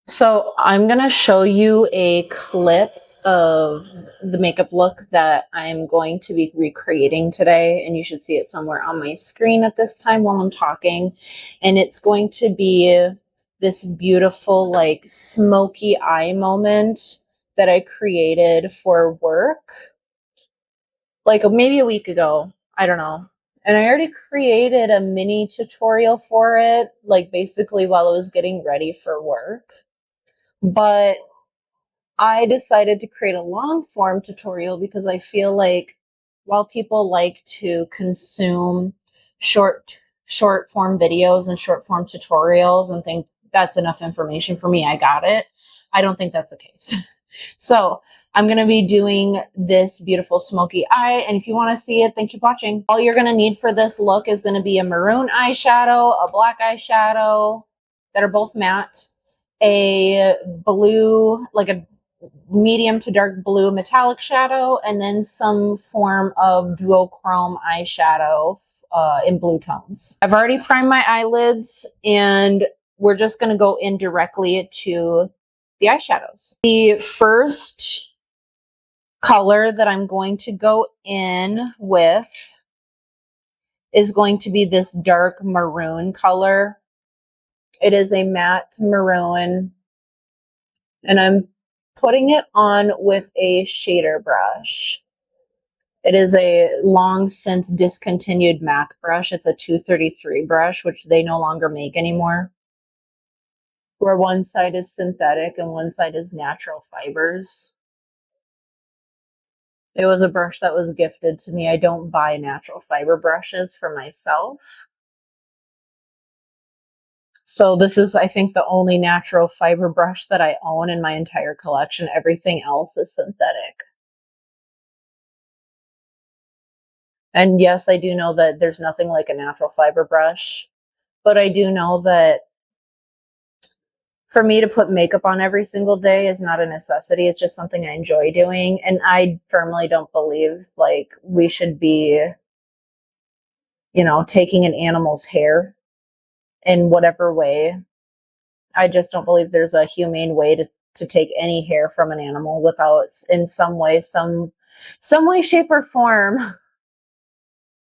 So I'm going to show you a clip of the makeup look that I'm going to be recreating today, and you should see it somewhere on my screen at this time while I'm talking. And it's going to be this beautiful like smoky eye moment that I created for work like maybe a week ago. I don't know. And I already created a mini tutorial for it, like basically while I was getting ready for work. But I decided to create a long form tutorial because I feel like while people like to consume short form videos and short form tutorials and think that's enough information for me, I got it. I don't think that's the case. So I'm going to be doing this beautiful smoky eye. And if you want to see it, then keep watching. All you're going to need for this look is going to be a maroon eyeshadow, a black eyeshadow that are both matte, a blue, like a medium to dark blue metallic shadow, and then some form of duochrome eyeshadow in blue tones. I've already primed my eyelids, and we're just going to go in directly to the eyeshadows. The first color that I'm going to go in with is going to be this dark maroon color. It is a matte maroon, and I'm putting it on with a shader brush. It is a long since discontinued MAC brush. It's a 233 brush, which they no longer make anymore, where one side is synthetic and one side is natural fibers. It was a brush that was gifted to me. I don't buy natural fiber brushes for myself. So this is, I think, the only natural fiber brush that I own in my entire collection. Everything else is synthetic. And yes, I do know that there's nothing like a natural fiber brush, but I do know that for me to put makeup on every single day is not a necessity. It's just something I enjoy doing. And I firmly don't believe like we should be, taking an animal's hair in whatever way. I just don't believe there's a humane way to take any hair from an animal without in some way, some way, shape, or form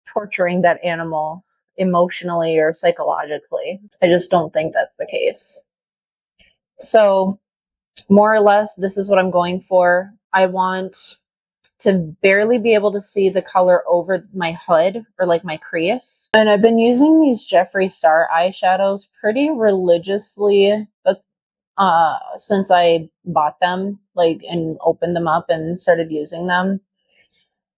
torturing that animal emotionally or psychologically. I just don't think that's the case. So more or less, this is what I'm going for. I want to barely be able to see the color over my hood or like my crease. And I've been using these Jeffree Star eyeshadows pretty religiously since I bought them, like, and opened them up and started using them.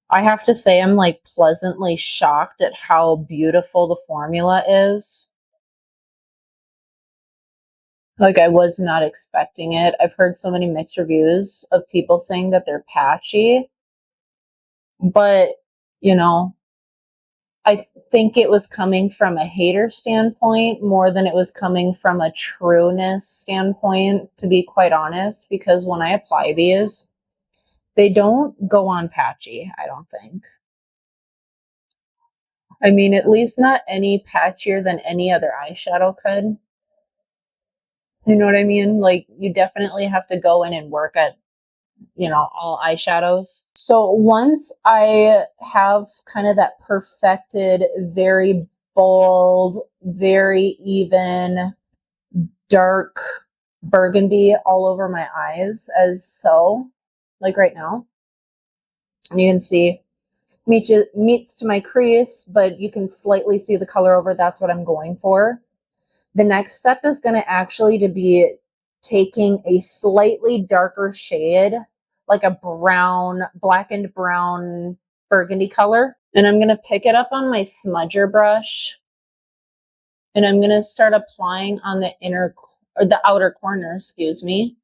I have to say I'm like pleasantly shocked at how beautiful the formula is. Like, I was not expecting it. I've heard so many mixed reviews of people saying that they're patchy, but I think it was coming from a hater standpoint more than it was coming from a trueness standpoint, to be quite honest, because when I apply these, they don't go on patchy, I don't think. I mean, at least not any patchier than any other eyeshadow could. You know what I mean? Like, you definitely have to go in and work at, all eyeshadows. So once I have kind of that perfected, very bold, very even, dark burgundy all over my eyes, as so, like right now, and you can see meets to my crease, but you can slightly see the color over. That's what I'm going for. The next step is going to actually to be taking a slightly darker shade, like a brown, blackened brown burgundy color. And I'm going to pick it up on my smudger brush. And I'm going to start applying on the the outer corner, excuse me.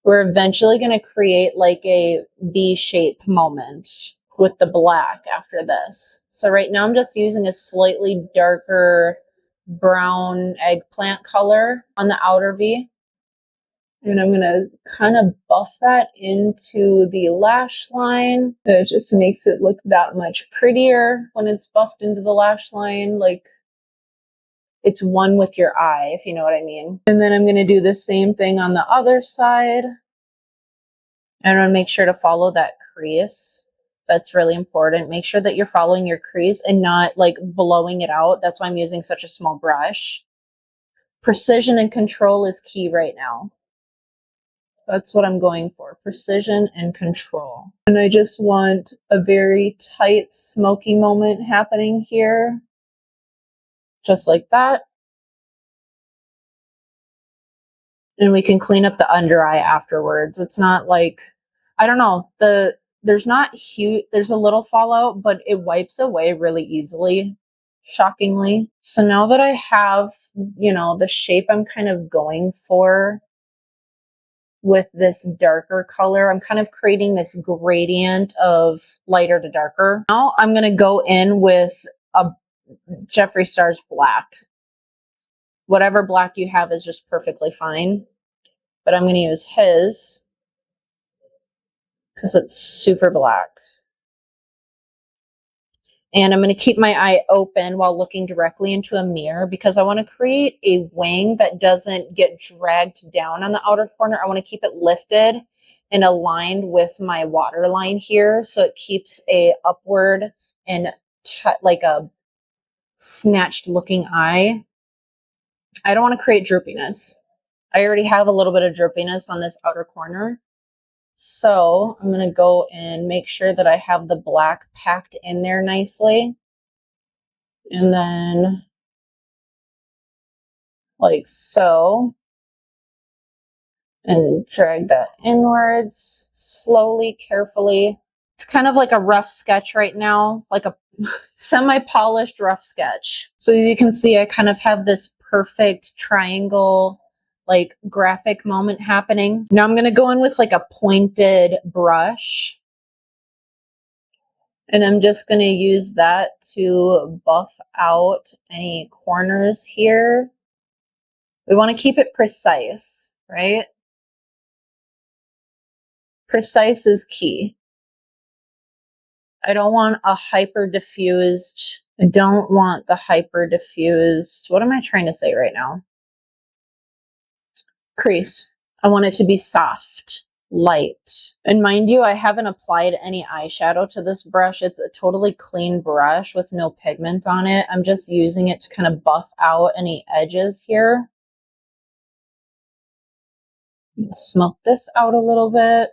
We're eventually going to create like a V-shape moment with the black after this. So right now I'm just using a slightly darker brown eggplant color on the outer V. And I'm going to kind of buff that into the lash line. It just makes it look that much prettier when it's buffed into the lash line. Like, it's one with your eye, if you know what I mean. And then I'm going to do the same thing on the other side. And I'm going to make sure to follow that crease. That's really important. Make sure that you're following your crease and not like blowing it out. That's why I'm using such a small brush. Precision and control is key right now. That's what I'm going for. Precision and control. And I just want a very tight smoky moment happening here. Just like that. And we can clean up the under eye afterwards. It's not like, I don't know, there's not huge, there's a little fallout, but it wipes away really easily, shockingly. So now that I have, you know, the shape I'm kind of going for with this darker color, I'm kind of creating this gradient of lighter to darker. Now I'm going to go in with a Jeffree Star's black. Whatever black you have is just perfectly fine. But I'm going to use his because it's super black. And I'm going to keep my eye open while looking directly into a mirror because I want to create a wing that doesn't get dragged down on the outer corner. I want to keep it lifted and aligned with my waterline here so it keeps a upward and like a snatched looking eye. I don't want to create droopiness. I already have a little bit of droopiness on this outer corner. So I'm going to go and make sure that I have the black packed in there nicely. And then like so. And drag that inwards slowly, carefully. It's kind of like a rough sketch right now, like a semi-polished rough sketch. So as you can see, I kind of have this perfect triangle like graphic moment happening. Now I'm going to go in with like a pointed brush. And I'm just going to use that to buff out any corners here. We want to keep it precise, right? Precise is key. I don't want a hyper diffused. I don't want the hyper diffused. What am I trying to say right now? Crease. I want it to be soft, light. And mind you, I haven't applied any eyeshadow to this brush. It's a totally clean brush with no pigment on it. I'm just using it to kind of buff out any edges here. Smoke this out a little bit.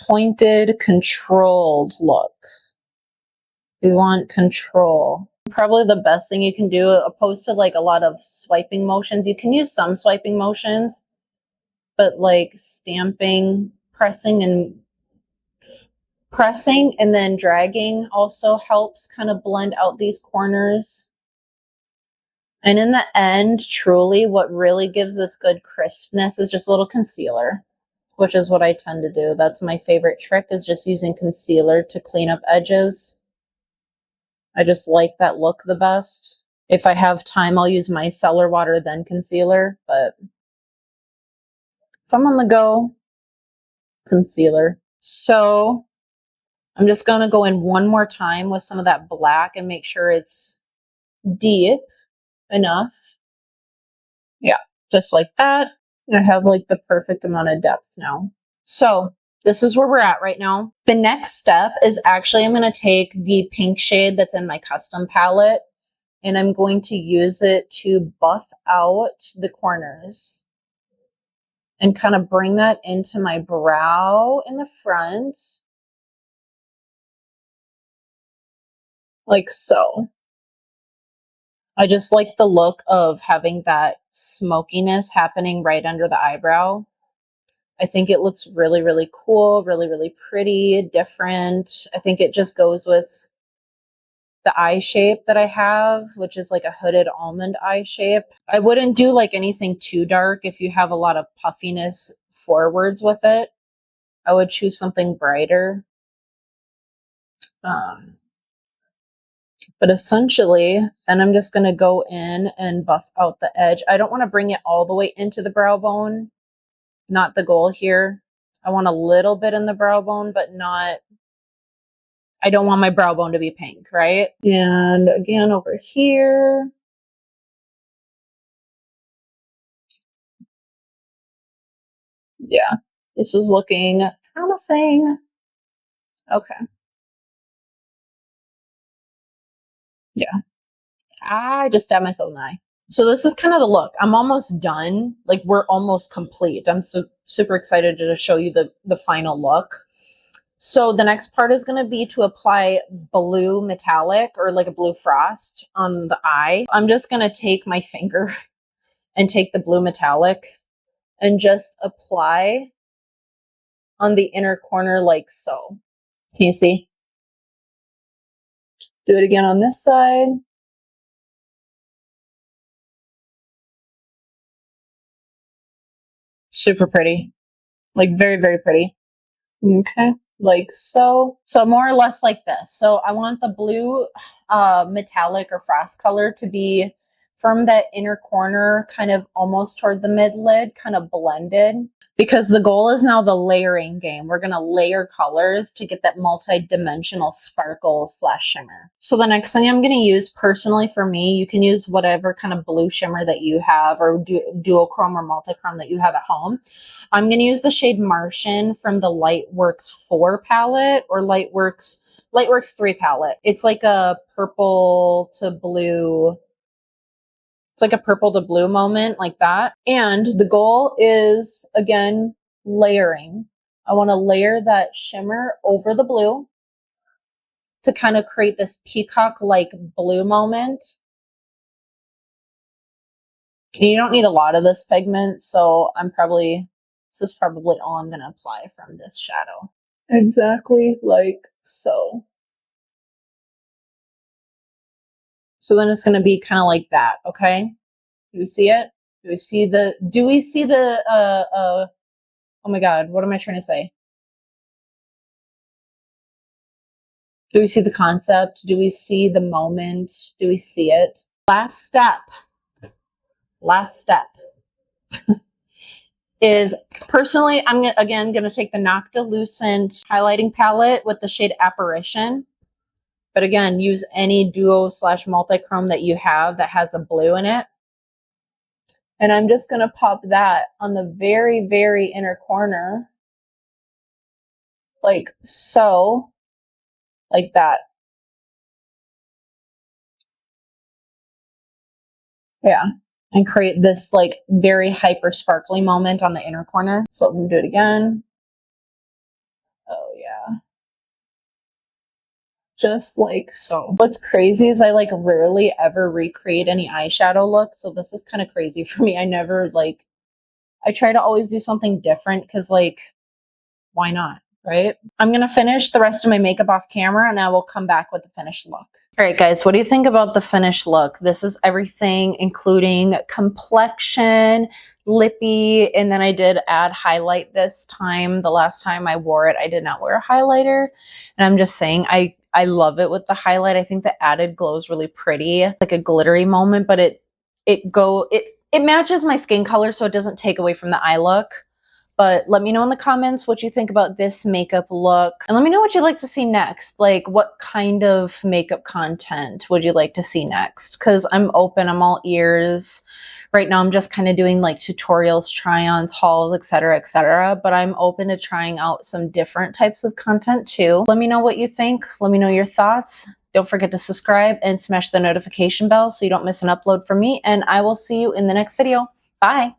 Pointed, controlled look. We want control. Probably the best thing you can do, opposed to like a lot of swiping motions. You can use some swiping motions, but like stamping, pressing and then dragging also helps kind of blend out these corners. And in the end, truly what really gives this good crispness is just a little concealer, which is what I tend to do. That's my favorite trick, is just using concealer to clean up edges. I just like that look the best. If I have time, I'll use micellar water, then concealer. But if I'm on the go, concealer. So I'm just going to go in one more time with some of that black and make sure it's deep enough. Yeah, just like that. I have like the perfect amount of depth now. So this is where we're at right now. The next step is actually I'm going to take the pink shade that's in my custom palette and I'm going to use it to buff out the corners and kind of bring that into my brow in the front. Like so. I just like the look of having that smokiness happening right under the eyebrow. I think it looks really, really cool, really, really pretty, different. I think it just goes with the eye shape that I have, which is like a hooded almond eye shape. I wouldn't do like anything too dark if you have a lot of puffiness forwards with it. I would choose something brighter. But essentially, then I'm just going to go in and buff out the edge. I don't want to bring it all the way into the brow bone. Not the goal here. I want a little bit in the brow bone, but not I don't want my brow bone to be pink, right? And again, over here. Yeah, this is looking promising. Okay. Yeah. I just stabbed myself in the eye. So this is kind of the look. I'm almost done. Like we're almost complete. I'm super excited to show you the final look. So the next part is going to be to apply blue metallic or like a blue frost on the eye. I'm just going to take my finger and take the blue metallic and just apply on the inner corner like so. Can you see? Do it again on this side. Super pretty. Like very, very pretty. Okay. Like so. So more or less like this. So I want the blue metallic or frost color to be from that inner corner, kind of almost toward the mid lid, kind of blended. Because the goal is now the layering game. We're going to layer colors to get that multi-dimensional sparkle / shimmer. So the next thing I'm going to use personally for me, you can use whatever kind of blue shimmer that you have or duochrome or multichrome that you have at home. I'm going to use the shade Martian from the Lightworks 4 palette or Lightworks 3 palette. It's like a purple to blue. It's like a purple to blue moment like that. And the goal is, again, layering. I want to layer that shimmer over the blue to kind of create this peacock-like blue moment. You don't need a lot of this pigment, so this is probably all I'm going to apply from this shadow. Exactly like so. So then it's going to be kind of like that, okay? Do we see it? Do we see the, oh my God, what am I trying to say? Do we see the concept? Do we see the moment? Do we see it? Last step is personally, I'm again going to take the Noctilucent highlighting palette with the shade Apparition. But again, use any duo / multi-chrome that you have that has a blue in it. And I'm just going to pop that on the very, very inner corner. Like so. Like that. Yeah. And create this like very hyper sparkly moment on the inner corner. So I'm going to do it again. Oh yeah. Just like so. What's crazy is I like rarely ever recreate any eyeshadow looks. So this is kind of crazy for me. I try to always do something different because like, why not? Right? I'm going to finish the rest of my makeup off camera and I will come back with the finished look. All right, guys, what do you think about the finished look? This is everything, including complexion, lippy, and then I did add highlight this time. The last time I wore it, I did not wear a highlighter. And I'm just saying, I love it with the highlight. I think the added glow is really pretty, like a glittery moment, but it matches my skin color, so it doesn't take away from the eye look. But let me know in the comments what you think about this makeup look. And let me know what you'd like to see next. Like what kind of makeup content would you like to see next? Because I'm open, I'm all ears. Right now I'm just kind of doing like tutorials, try-ons, hauls, etc., etc. But I'm open to trying out some different types of content too. Let me know what you think. Let me know your thoughts. Don't forget to subscribe and smash the notification bell so you don't miss an upload from me. And I will see you in the next video. Bye.